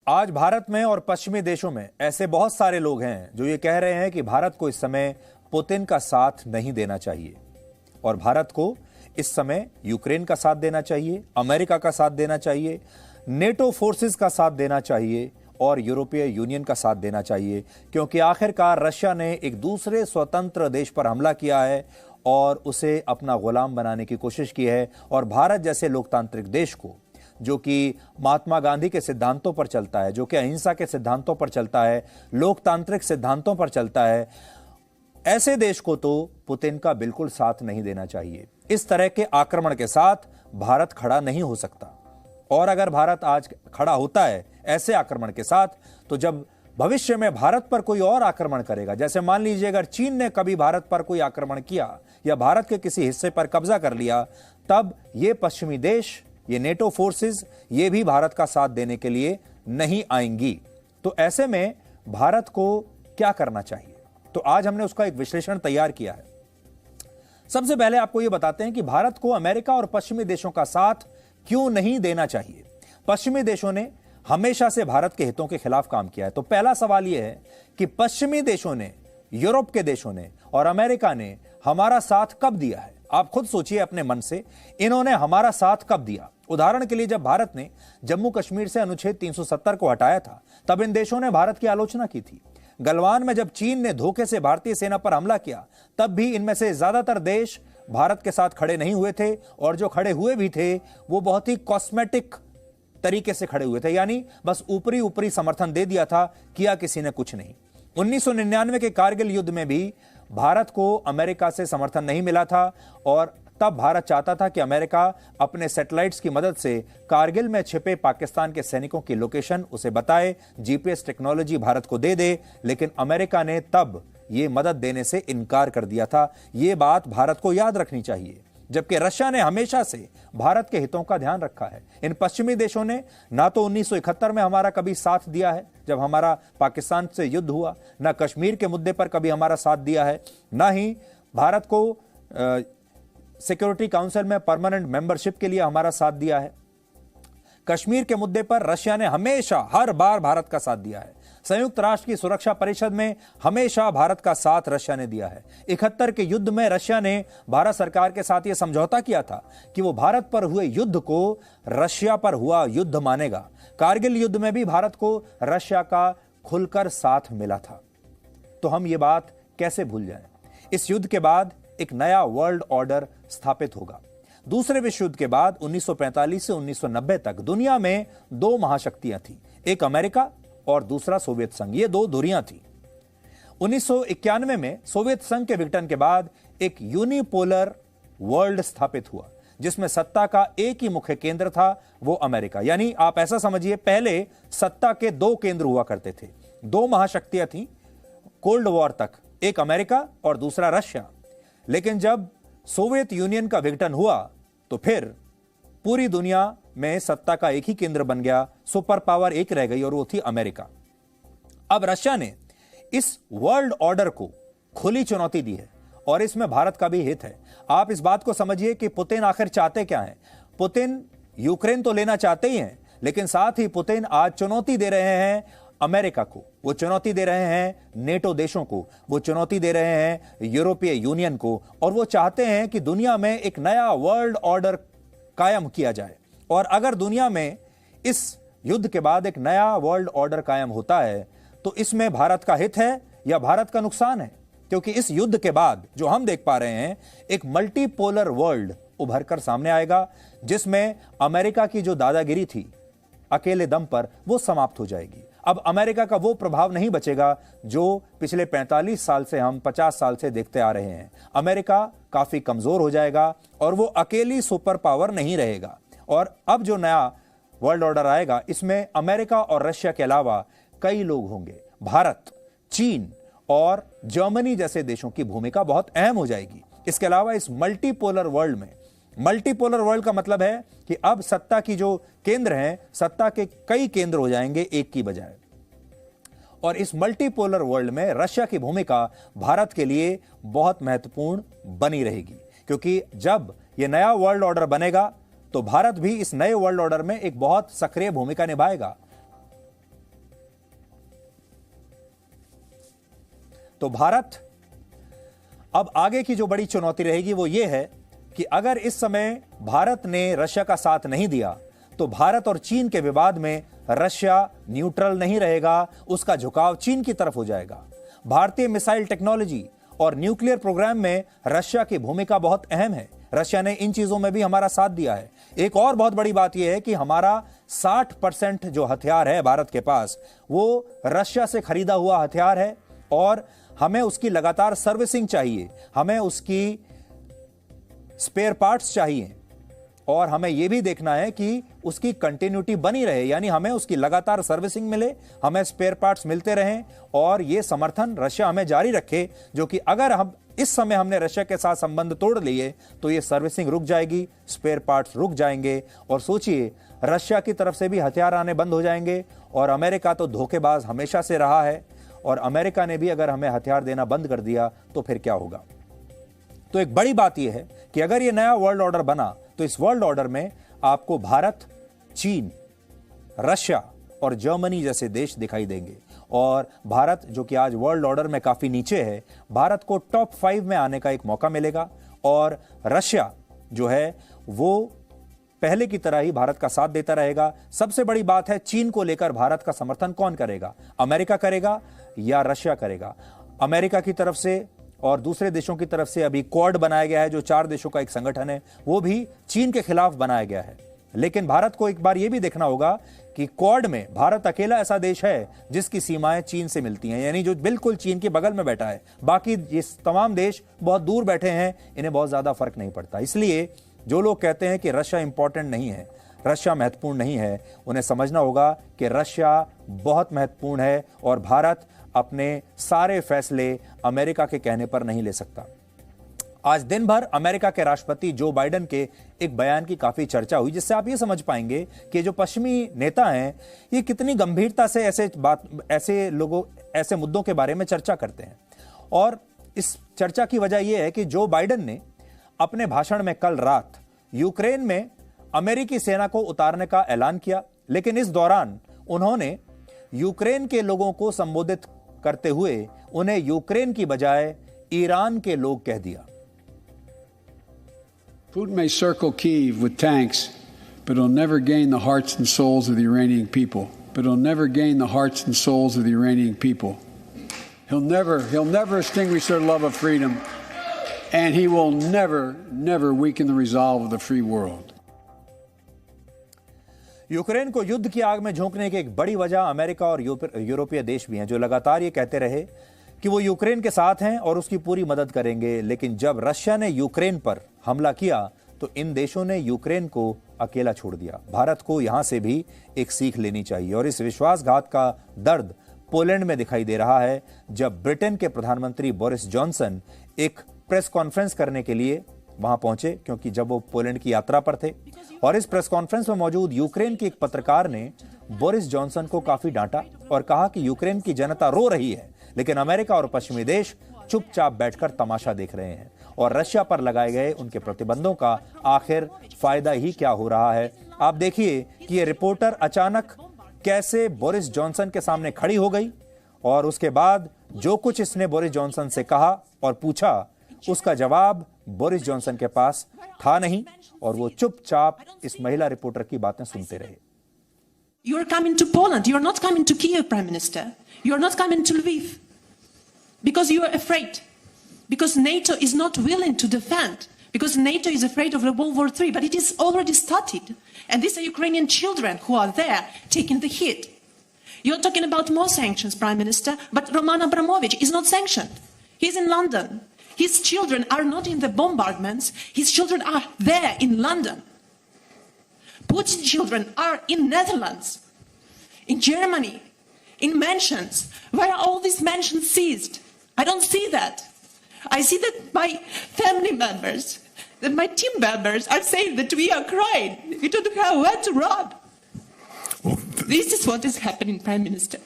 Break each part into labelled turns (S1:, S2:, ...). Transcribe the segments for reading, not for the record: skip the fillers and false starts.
S1: आज भारत में और पश्चिमी देशों में ऐसे बहुत सारे लोग हैं जो ये कह रहे हैं कि भारत को इस समय पुतिन का साथ नहीं देना चाहिए और भारत को इस समय यूक्रेन का साथ देना चाहिए, अमेरिका का साथ देना चाहिए, नेटो फोर्सेस का साथ देना चाहिए और यूरोपीय यूनियन का साथ देना चाहिए, क्योंकि आखिरकार रशिया ने एक दूसरे स्वतंत्र देश पर हमला किया है और उसे अपना गुलाम बनाने की कोशिश की है। और भारत जैसे लोकतांत्रिक देश को, जो कि महात्मा गांधी के सिद्धांतों पर चलता है, जो कि अहिंसा के सिद्धांतों पर चलता है, लोकतांत्रिक सिद्धांतों पर चलता है, ऐसे देश को तो पुतिन का बिल्कुल साथ नहीं देना चाहिए। इस तरह के आक्रमण के साथ भारत खड़ा नहीं हो सकता। और अगर भारत आज खड़ा होता है ऐसे आक्रमण के साथ, तो जब भविष्य में भारत पर कोई और आक्रमण करेगा, जैसे मान लीजिए अगर चीन ने कभी भारत पर कोई आक्रमण किया या भारत के किसी हिस्से पर कब्जा कर लिया, तब ये पश्चिमी देश, ये नेटो फोर्सेस, ये भी भारत का साथ देने के लिए नहीं आएंगी। तो ऐसे में भारत को क्या करना चाहिए? तो आज हमने उसका एक विश्लेषण तैयार किया है। सबसे पहले आपको यह बताते हैं कि भारत को अमेरिका और पश्चिमी देशों का साथ क्यों नहीं देना चाहिए। पश्चिमी देशों ने हमेशा से भारत के हितों के खिलाफ काम किया है। तो पहला सवाल यह है कि पश्चिमी देशों ने, यूरोप के देशों ने और अमेरिका ने हमारा साथ कब दिया है? आप खुद सोचिए अपने मन से, इन्होंने हमारा साथ कब दिया? उदाहरण के लिए, जब भारत ने जम्मू कश्मीर से अनुच्छेद 370 को हटाया था, तब इन देशों ने भारत की आलोचना की थी। गलवान में जब चीन ने धोखे से भारतीय सेना पर हमला किया, तब भी इनमें से ज्यादातर देश भारत के साथ खड़े नहीं हुए थे, और जो खड़े हुए भी थे वो बहुत ही कॉस्मेटिक तरीके से खड़े हुए थे, यानी बस ऊपरी ऊपरी समर्थन दे दिया था, किया किसी ने कुछ नहीं। 1999 के कारगिल युद्ध में भी भारत को अमेरिका से समर्थन नहीं मिला था, और तब भारत चाहता था कि अमेरिका अपने सैटेलाइट्स की मदद से कारगिल में छिपे पाकिस्तान के सैनिकों की लोकेशन उसे बताए, जीपीएस टेक्नोलॉजी भारत को दे दे, लेकिन अमेरिका ने तब यह मदद देने से इनकार कर दिया था। यह बात भारत को याद रखनी चाहिए। जबकि रशिया ने हमेशा से भारत के हितों का ध्यान रखा है। इन पश्चिमी देशों ने ना तो 1971 में हमारा कभी साथ दिया है जब हमारा पाकिस्तान से युद्ध हुआ, ना कश्मीर के मुद्दे पर कभी हमारा साथ दिया है, ना ही भारत को सिक्योरिटी काउंसिल में परमानेंट मेंबरशिप के लिए हमारा साथ दिया है। कश्मीर के मुद्दे पर रशिया ने हमेशा हर बार भारत का साथ दिया है। संयुक्त राष्ट्र की सुरक्षा परिषद में हमेशा भारत का साथ रशिया ने दिया है। 71 के युद्ध में रशिया ने भारत सरकार के साथ यह समझौता किया था कि वो भारत पर हुए युद्ध को रशिया पर हुआ युद्ध मानेगा। कारगिल युद्ध में भी भारत को रशिया का खुलकर साथ मिला था। तो हम ये बात कैसे भूल जाएं? इस युद्ध के बाद एक नया वर्ल्ड ऑर्डर स्थापित होगा। दूसरे विश्व युद्ध के बाद 1945 से 1990 तक दुनिया में दो महाशक्तियां थीं, एक अमेरिका और दूसरा सोवियत संघ। ये दो धुरियां थी। 1991 में सोवियत संघ के विघटन के बाद एक यूनिपोलर वर्ल्ड स्थापित हुआ, जिसमें सत्ता का एक ही मुख्य केंद्र था, वो अमेरिका। यानी आप ऐसा समझिए, पहले सत्ता के दो केंद्र हुआ करते थे, दो महाशक्तियां थीं कोल्ड वॉर तक, एक अमेरिका और दूसरा रशिया। लेकिन जब सोवियत यूनियन का विघटन हुआ तो फिर पूरी दुनिया में सत्ता का एक ही केंद्र बन गया, सुपर पावर एक रह गई और वो थी अमेरिका। अब रशिया ने इस वर्ल्ड ऑर्डर को खुली चुनौती दी है और इसमें भारत का भी हित है। आप इस बात को समझिए कि पुतिन आखिर चाहते क्या हैं। पुतिन यूक्रेन तो लेना चाहते ही हैं, लेकिन साथ ही पुतिन आज चुनौती दे रहे हैं अमेरिका को, वो चुनौती दे रहे हैं नेटो देशों को, वो चुनौती दे रहे हैं यूरोपीय यूनियन को, और वो चाहते हैं कि दुनिया में एक नया वर्ल्ड ऑर्डर कायम किया जाए। और अगर दुनिया में इस युद्ध के बाद एक नया वर्ल्ड ऑर्डर कायम होता है, तो इसमें भारत का हित है या भारत का नुकसान है? क्योंकि इस युद्ध के बाद जो हम देख पा रहे हैं, एक मल्टीपोलर वर्ल्ड उभर कर सामने आएगा, जिसमें अमेरिका की जो दादागिरी थी अकेले दम पर, वो समाप्त हो जाएगी। अब अमेरिका का वो प्रभाव नहीं बचेगा जो पिछले 45 साल से, हम 50 साल से देखते आ रहे हैं। अमेरिका काफी कमजोर हो जाएगा और वो अकेली सुपर पावर नहीं रहेगा। और अब जो नया वर्ल्ड ऑर्डर आएगा, इसमें अमेरिका और रशिया के अलावा कई लोग होंगे। भारत, चीन और जर्मनी जैसे देशों की भूमिका बहुत अहम हो जाएगी। इसके अलावा इस मल्टीपोलर वर्ल्ड में, मल्टीपोलर वर्ल्ड का मतलब है कि अब सत्ता की जो केंद्र हैं, सत्ता के कई केंद्र हो जाएंगे एक की बजाय। और इस मल्टीपोलर वर्ल्ड में रशिया की भूमिका भारत के लिए बहुत महत्वपूर्ण बनी रहेगी, क्योंकि जब यह नया वर्ल्ड ऑर्डर बनेगा तो भारत भी इस नए वर्ल्ड ऑर्डर में एक बहुत सक्रिय भूमिका निभाएगा। तो भारत अब आगे की जो बड़ी चुनौती रहेगी वो ये है कि अगर इस समय भारत ने रशिया का साथ नहीं दिया तो भारत और चीन के विवाद में रशिया न्यूट्रल नहीं रहेगा, उसका झुकाव चीन की तरफ हो जाएगा। भारतीय मिसाइल टेक्नोलॉजी और न्यूक्लियर प्रोग्राम में रशिया की भूमिका बहुत अहम है। रशिया ने इन चीजों में भी हमारा साथ दिया है। एक और बहुत बड़ी बात यह है कि हमारा 60% जो हथियार है भारत के पास वो रशिया से खरीदा हुआ हथियार है और हमें उसकी लगातार सर्विसिंग चाहिए, हमें उसकी स्पेयर पार्ट्स चाहिए और हमें यह भी देखना है कि उसकी कंटिन्यूटी बनी रहे, यानी हमें उसकी लगातार सर्विसिंग मिले, हमें स्पेयर पार्ट्स मिलते रहें और यह समर्थन रशिया हमें जारी रखे, जो कि अगर हम इस समय हमने रशिया के साथ संबंध तोड़ लिए तो यह सर्विसिंग रुक जाएगी, स्पेयर पार्ट्स रुक जाएंगे और सोचिए रशिया की तरफ से भी हथियार आने बंद हो जाएंगे। और अमेरिका तो धोखेबाज हमेशा से रहा है और अमेरिका ने भी अगर हमें हथियार देना बंद कर दिया तो फिर क्या होगा। तो एक बड़ी बात यह है कि अगर यह नया वर्ल्ड ऑर्डर बना तो इस वर्ल्ड ऑर्डर में आपको भारत, चीन, रशिया और जर्मनी जैसे देश दिखाई देंगे और भारत जो कि आज वर्ल्ड ऑर्डर में काफी नीचे है, भारत को टॉप 5 में आने का एक मौका मिलेगा और रशिया जो है वो पहले की तरह ही भारत का साथ देता रहेगा। सबसे बड़ी बात है चीन को लेकर भारत का समर्थन कौन करेगा, अमेरिका करेगा या रशिया करेगा। अमेरिका की तरफ से और दूसरे देशों की तरफ से अभी क्वाड बनाया गया है जो 4 देशों का एक संगठन है, वो भी चीन के खिलाफ बनाया गया है। लेकिन भारत को एक बार यह भी देखना होगा कि क्वाड में भारत अकेला ऐसा देश है जिसकी सीमाएं चीन से मिलती हैं, यानी जो बिल्कुल चीन के बगल में बैठा है। बाकी ये तमाम देश बहुत दूर बैठे हैं, इन्हें बहुत ज्यादा फर्क नहीं पड़ता। इसलिए जो लोग कहते हैं कि रशिया इंपॉर्टेंट नहीं है, रशिया महत्वपूर्ण नहीं है, उन्हें समझना होगा कि रशिया बहुत महत्वपूर्ण है और भारत अपने सारे फैसले अमेरिका के कहने पर नहीं ले सकता। आज दिन भर अमेरिका के राष्ट्रपति जो बाइडेन के एक बयान की काफी चर्चा हुई, जिससे आप ये समझ पाएंगे कि जो पश्चिमी नेता हैं ये कितनी गंभीरता से ऐसे मुद्दों के बारे में चर्चा करते हैं। और इस चर्चा की वजह यह है कि जो बाइडेन ने अपने भाषण में कल रात यूक्रेन में अमेरिकी सेना को उतारने का ऐलान किया, लेकिन इस दौरान उन्होंने यूक्रेन के लोगों को संबोधित करते हुए उन्हें यूक्रेन की बजाय ईरान के लोग कह दिया।
S2: Putin may circle Kyiv with tanks, but he'll never gain the hearts and souls of the Iranian people. But he'll never gain the hearts and souls of the Iranian people. He'll never extinguish their love of freedom, and he will never weaken the resolve of the free world.
S1: Ukraine को युद्ध की आग में झोंकने की एक बड़ी वजह America और यूरोपीय देश भी हैं, जो लगातार ये कहते रहे कि वो यूक्रेन के साथ हैं और उसकी पूरी मदद करेंगे। लेकिन जब रशिया ने यूक्रेन पर हमला किया तो इन देशों ने यूक्रेन को अकेला छोड़ दिया। भारत को यहां से भी एक सीख लेनी चाहिए और इस विश्वासघात का दर्द पोलैंड में दिखाई दे रहा है, जब ब्रिटेन के प्रधानमंत्री बोरिस जॉनसन एक प्रेस कॉन्फ्रेंस करने के लिए वहां पहुंचे, क्योंकि जब वो पोलैंड की यात्रा पर थे। और इस प्रेस कॉन्फ्रेंस में मौजूद यूक्रेन के एक पत्रकार ने बोरिस जॉनसन को काफी डांटा और कहा कि यूक्रेन की जनता रो रही है, लेकिन अमेरिका और पश्चिमी देश चुपचाप बैठकर तमाशा देख रहे हैं और रशिया पर लगाए गए उनके प्रतिबंधों का आखिर फायदा ही क्या हो रहा है। आप देखिए कि ये रिपोर्टर अचानक कैसे बोरिस जॉनसन के सामने खड़ी हो गई और उसके बाद जो कुछ इसने बोरिस जॉनसन से कहा और पूछा, उसका जवाब बोरिस जॉनसन के पास था नहीं और वो चुपचाप इस महिला रिपोर्टर की बातें सुनते रहे।
S3: You are coming to Poland. You are not coming to Kiev, Prime Minister. You are not coming to Lviv because you are afraid. Because NATO is not willing to defend. Because NATO is afraid of World War III. But it is already started. And these are Ukrainian children who are there taking the hit. You're talking about more sanctions, Prime Minister, but Roman Abramovich is not sanctioned. He's in London. His children are not in the bombardments. His children are there in London. Putin's children are in Netherlands, in Germany, in mansions. Where are all these mansions seized? I don't see that. I see that my family members, that my team members are saying that we are crying. We don't have where to run. This is what is happening, Prime Minister.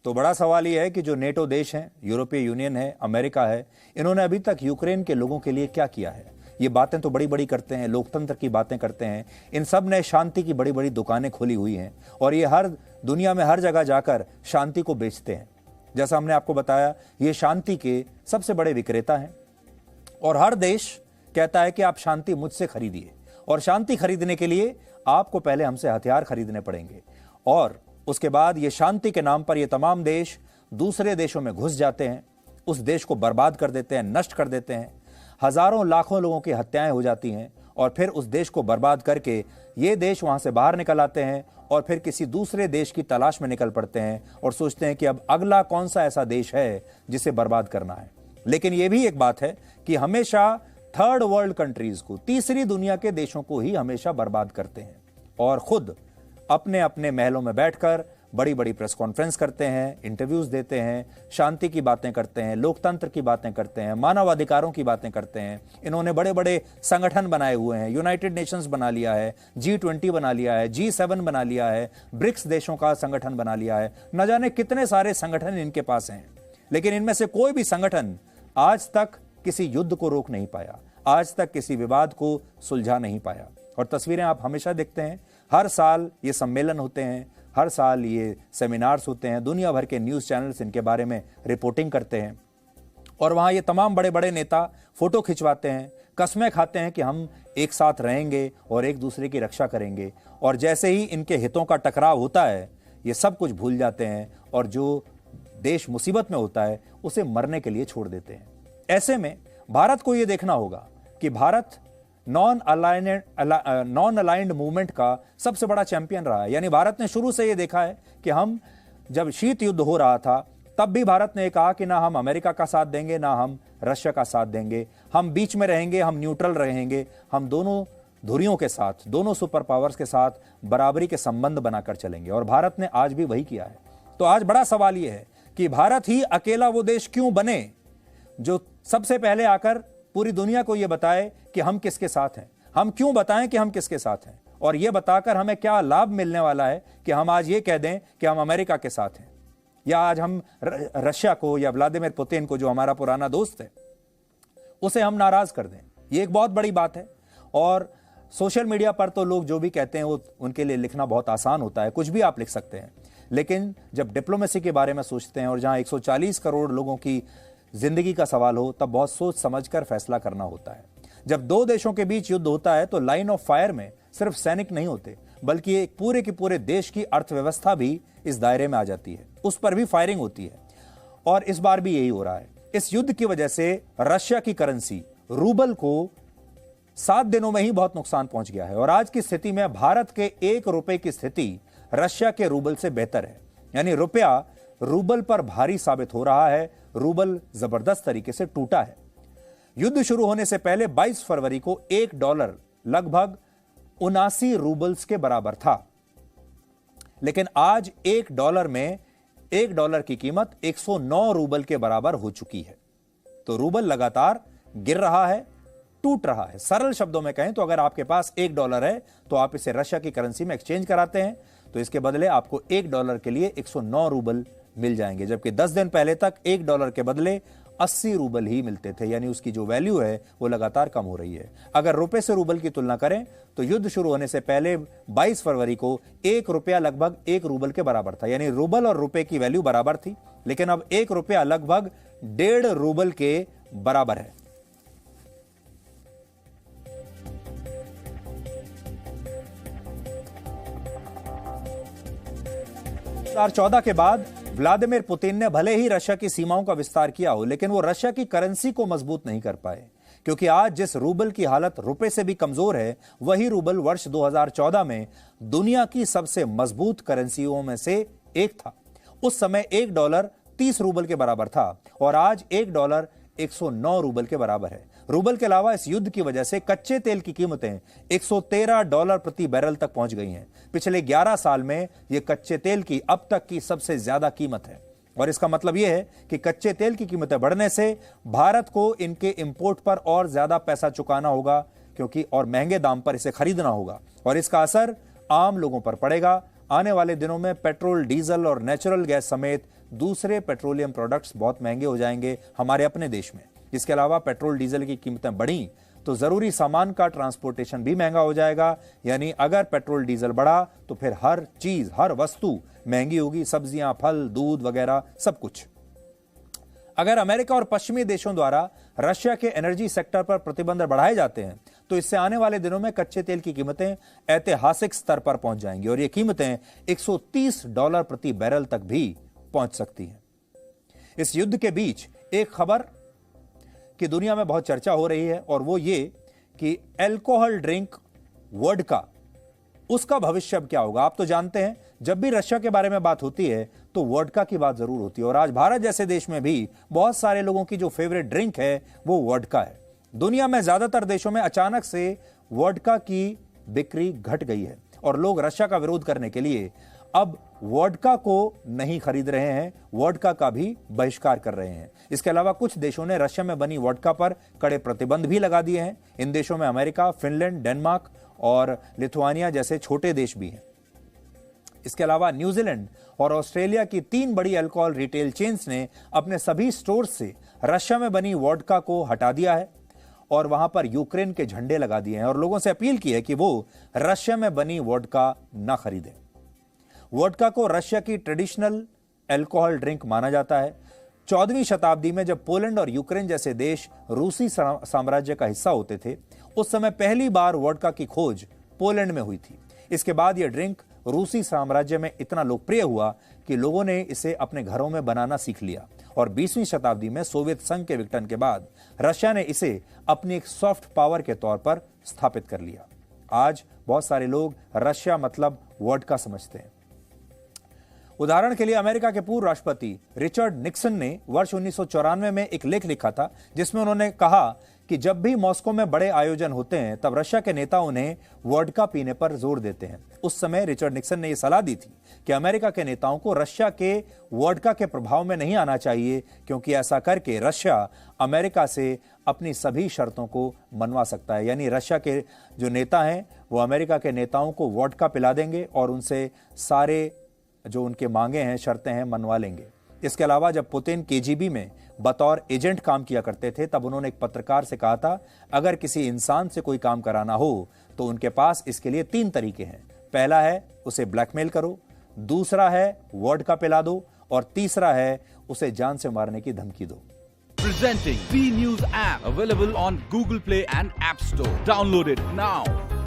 S1: तो बड़ा सवाल यह है कि जो NATO देश हैं, यूरोपीय यूनियन है, अमेरिका है, इन्होंने अभी तक यूक्रेन के लोगों के लिए क्या किया है। ये बातें तो बड़ी बड़ी करते हैं, लोकतंत्र की बातें करते हैं, इन सब ने शांति की बड़ी बड़ी दुकानें खोली हुई हैं और ये हर दुनिया में हर जगह जाकर शांति को बेचते हैं। जैसा हमने आपको बताया, ये शांति के सबसे बड़े विक्रेता हैं और हर देश कहता है कि आप शांति मुझसे खरीदिए, और शांति खरीदने के लिए आपको पहले हमसे हथियार खरीदने पड़ेंगे और उसके बाद ये शांति के नाम पर ये तमाम देश दूसरे देशों में घुस जाते हैं, उस देश को बर्बाद कर देते हैं, नष्ट कर देते हैं, हजारों लाखों लोगों की हत्याएं हो जाती हैं और फिर उस देश को बर्बाद करके ये देश वहां से बाहर निकल आते हैं और फिर किसी दूसरे देश की तलाश में निकल पड़ते हैं और सोचते हैं कि अब अगला कौन सा ऐसा देश है जिसे बर्बाद करना है। लेकिन यह भी एक बात है कि हमेशा थर्ड वर्ल्ड कंट्रीज को, तीसरी दुनिया के देशों को ही हमेशा बर्बाद करते हैं और खुद अपने अपने महलों में बैठकर बड़ी बड़ी प्रेस कॉन्फ्रेंस करते हैं, इंटरव्यूज देते हैं, शांति की बातें करते हैं, लोकतंत्र की बातें करते हैं, मानवाधिकारों की बातें करते हैं। इन्होंने बड़े बड़े संगठन बनाए हुए हैं, यूनाइटेड नेशंस बना लिया है, G20 बना लिया है, G7 बना लिया है, ब्रिक्स देशों का संगठन बना लिया है, न जाने कितने सारे संगठन इनके पास हैं। लेकिन इनमें से कोई भी संगठन आज तक किसी युद्ध को रोक नहीं पाया, आज तक किसी विवाद को सुलझा नहीं पाया। और तस्वीरें आप हमेशा देखते हैं, हर साल ये सम्मेलन होते हैं, हर साल ये सेमिनार्स होते हैं, दुनिया भर के न्यूज़ चैनल्स इनके बारे में रिपोर्टिंग करते हैं और वहाँ ये तमाम बड़े बड़े नेता फोटो खिंचवाते हैं, कस्में खाते हैं कि हम एक साथ रहेंगे और एक दूसरे की रक्षा करेंगे, और जैसे ही इनके हितों का टकराव होता है ये सब कुछ भूल जाते हैं और जो देश मुसीबत में होता है उसे मरने के लिए छोड़ देते हैं। ऐसे में भारत को ये देखना होगा कि भारत नॉन अलाइंड मूवमेंट का सबसे बड़ा चैंपियन रहा है। यानी भारत ने शुरू से ये देखा है कि हम जब शीत युद्ध हो रहा था तब भी भारत ने कहा कि ना हम अमेरिका का साथ देंगे ना हम रशिया का साथ देंगे, हम बीच में रहेंगे, हम न्यूट्रल रहेंगे, हम दोनों धुरियों के साथ, दोनों सुपर पावर्स के साथ बराबरी के संबंध बनाकर चलेंगे और भारत ने आज भी वही किया है। तो आज बड़ा सवाल यह है कि भारत ही अकेला वो देश क्यों बने जो सबसे पहले आकर पूरी दुनिया को यह बताए कि हम किसके साथ हैं। हम क्यों बताएं कि हम किसके साथ हैं और यह बताकर हमें क्या लाभ मिलने वाला है कि हम आज ये कह दें कि हम अमेरिका के साथ हैं, या आज हम रशिया को या व्लादिमीर पुतिन को, जो हमारा पुराना दोस्त है, उसे हम नाराज कर दें। ये एक बहुत बड़ी बात है और सोशल मीडिया पर तो लोग जो भी कहते हैं वो उनके लिए लिखना बहुत आसान होता है, कुछ भी आप लिख सकते हैं। लेकिन जब डिप्लोमेसी के बारे में सोचते हैं और जहां 140 करोड़ लोगों की जिंदगी का सवाल हो तब बहुत सोच समझकर फैसला करना होता है। जब दो देशों के बीच युद्ध होता है तो लाइन ऑफ फायर में सिर्फ सैनिक नहीं होते बल्कि एक पूरे के पूरे देश की अर्थव्यवस्था भी इस दायरे में आ जाती है, उस पर भी फायरिंग होती है और इस बार भी यही हो रहा है। इस युद्ध की वजह से रशिया की करेंसी रूबल को 7 दिनों में ही बहुत नुकसान पहुंच गया है और आज की स्थिति में भारत के 1 रुपए की स्थिति रशिया के रूबल से बेहतर है। यानी रुपया रूबल पर भारी साबित हो रहा है, रूबल जबरदस्त तरीके से टूटा है। युद्ध शुरू होने से पहले 22 फरवरी को $1 लगभग 79 रूबल्स के बराबर था, लेकिन आज $1 में $1 की कीमत 109 रूबल के बराबर हो चुकी है। तो रूबल लगातार गिर रहा है, टूट रहा है। सरल शब्दों में कहें तो अगर आपके पास $1 है तो आप इसे रशिया की करेंसी में एक्सचेंज कराते हैं तो इसके बदले आपको $1 के लिए 109 रूबल मिल जाएंगे, जबकि 10 दिन पहले तक $1 के बदले 80 रूबल ही मिलते थे। यानी उसकी जो वैल्यू है वो लगातार कम हो रही है। अगर रुपए से रूबल की तुलना करें तो युद्ध शुरू होने से पहले 22 फरवरी को $1 लगभग 1 रूबल के बराबर था। यानी रूबल और रुपए की वैल्यू बराबर थी, लेकिन अब $1 लगभग 1.5 रूबल के बराबर है। चौदह के बाद व्लादिमीर पुतिन ने भले ही रशिया की सीमाओं का विस्तार किया हो, लेकिन वो रशिया की करेंसी को मजबूत नहीं कर पाए, क्योंकि आज जिस रूबल की हालत रुपए से भी कमजोर है, वही रूबल वर्ष 2014 में दुनिया की सबसे मजबूत करेंसियों में से एक था। उस समय $1 30 रूबल के बराबर था और आज $1 109 रूबल के बराबर है। रूबल के अलावा इस युद्ध की वजह से कच्चे तेल की कीमतें $113 प्रति बैरल तक पहुंच गई हैं। पिछले 11 साल में यह कच्चे तेल की अब तक की सबसे ज्यादा कीमत है और इसका मतलब यह है कि कच्चे तेल की कीमतें बढ़ने से भारत को इनके इंपोर्ट पर और ज्यादा पैसा चुकाना होगा, क्योंकि और महंगे दाम पर इसे खरीदना होगा और इसका असर आम लोगों पर पड़ेगा। आने वाले दिनों में पेट्रोल, डीजल और नेचुरल गैस समेत दूसरे पेट्रोलियम प्रोडक्ट्स बहुत महंगे हो जाएंगे हमारे अपने देश में। इसके अलावा पेट्रोल डीजल की कीमतें बढ़ी तो जरूरी सामान का ट्रांसपोर्टेशन भी महंगा हो जाएगा। यानी अगर पेट्रोल डीजल बढ़ा तो फिर हर चीज, हर वस्तु महंगी होगी, सब्जियां, फल, दूध वगैरह सब कुछ। अगर अमेरिका और पश्चिमी देशों द्वारा रशिया के एनर्जी सेक्टर पर प्रतिबंध बढ़ाए जाते हैं तो इससे आने वाले दिनों में कच्चे तेल की कीमतें ऐतिहासिक स्तर पर पहुंच जाएंगी और ये कीमतें $130 प्रति बैरल तक भी पहुंच सकती हैं। इस युद्ध के बीच एक खबर की दुनिया में बहुत चर्चा हो रही है और वो ये कि अल्कोहल ड्रिंक वोडका, उसका भविष्य अब क्या होगा। आप तो जानते हैं जब भी रशिया के बारे में बात होती है तो वोडका की बात जरूर होती है और आज भारत जैसे देश में भी बहुत सारे लोगों की जो फेवरेट ड्रिंक है वो वोडका है। दुनिया में ज्यादातर देशों में अचानक से वोडका की बिक्री घट गई है और लोग रशिया का विरोध करने के लिए अब वोडका को नहीं खरीद रहे हैं, वोडका का भी बहिष्कार कर रहे हैं। इसके अलावा कुछ देशों ने रशिया में बनी वोडका पर कड़े प्रतिबंध भी लगा दिए हैं। इन देशों में अमेरिका, फिनलैंड, डेनमार्क और लिथुआनिया जैसे छोटे देश भी हैं। इसके अलावा न्यूजीलैंड और ऑस्ट्रेलिया की 3 बड़ी अल्कोहल रिटेल चेन्स ने अपने सभी स्टोर से रशिया में बनी वोडका को हटा दिया है और वहां पर यूक्रेन के झंडे लगा दिए हैं और लोगों से अपील की है कि वो रशिया में बनी वोडका ना खरीदें। वोडका को रशिया की ट्रेडिशनल अल्कोहल ड्रिंक माना जाता है। 14वीं शताब्दी में जब पोलैंड और यूक्रेन जैसे देश रूसी साम्राज्य का हिस्सा होते थे, उस समय पहली बार वोडका की खोज पोलैंड में हुई थी। इसके बाद यह ड्रिंक रूसी साम्राज्य में इतना लोकप्रिय हुआ कि लोगों ने इसे अपने घरों में बनाना सीख लिया और 20वीं शताब्दी में सोवियत संघ के विघटन के बाद रशिया ने इसे अपनी एक सॉफ्ट पावर के तौर पर स्थापित कर लिया। आज बहुत सारे लोग रशिया मतलब वोडका समझते हैं। उदाहरण के लिए अमेरिका के पूर्व राष्ट्रपति रिचर्ड निक्सन ने वर्ष 1994 में एक लेख लिखा था जिसमें उन्होंने कहा कि जब भी मॉस्को में बड़े आयोजन होते हैं तब रशिया के नेता उन्हें वोडका पीने पर जोर देते हैं। उस समय रिचर्ड निक्सन ने यह सलाह दी थी कि अमेरिका के नेताओं को रशिया के वोडका के प्रभाव में नहीं आना चाहिए क्योंकि ऐसा करके रशिया अमेरिका से अपनी सभी शर्तों को मनवा सकता है। यानी रशिया के जो नेता हैं वो अमेरिका के नेताओं को वोडका पिला देंगे और उनसे सारे जो उनके मांगे हैं, शर्तें हैं, मनवा लेंगे। इसके अलावा जब पुतिन केजीबी में बतौर एजेंट काम किया करते थे तब उन्होंने एक पत्रकार से कहा था अगर किसी इंसान से कोई काम कराना हो तो उनके पास इसके लिए 3 तरीके हैं। पहला है उसे ब्लैकमेल करो, दूसरा है वोडका पिला दो और तीसरा है उसे जान से मारने की धमकी दो।
S4: Presenting V News app available on Google Play and App Store. Download it now.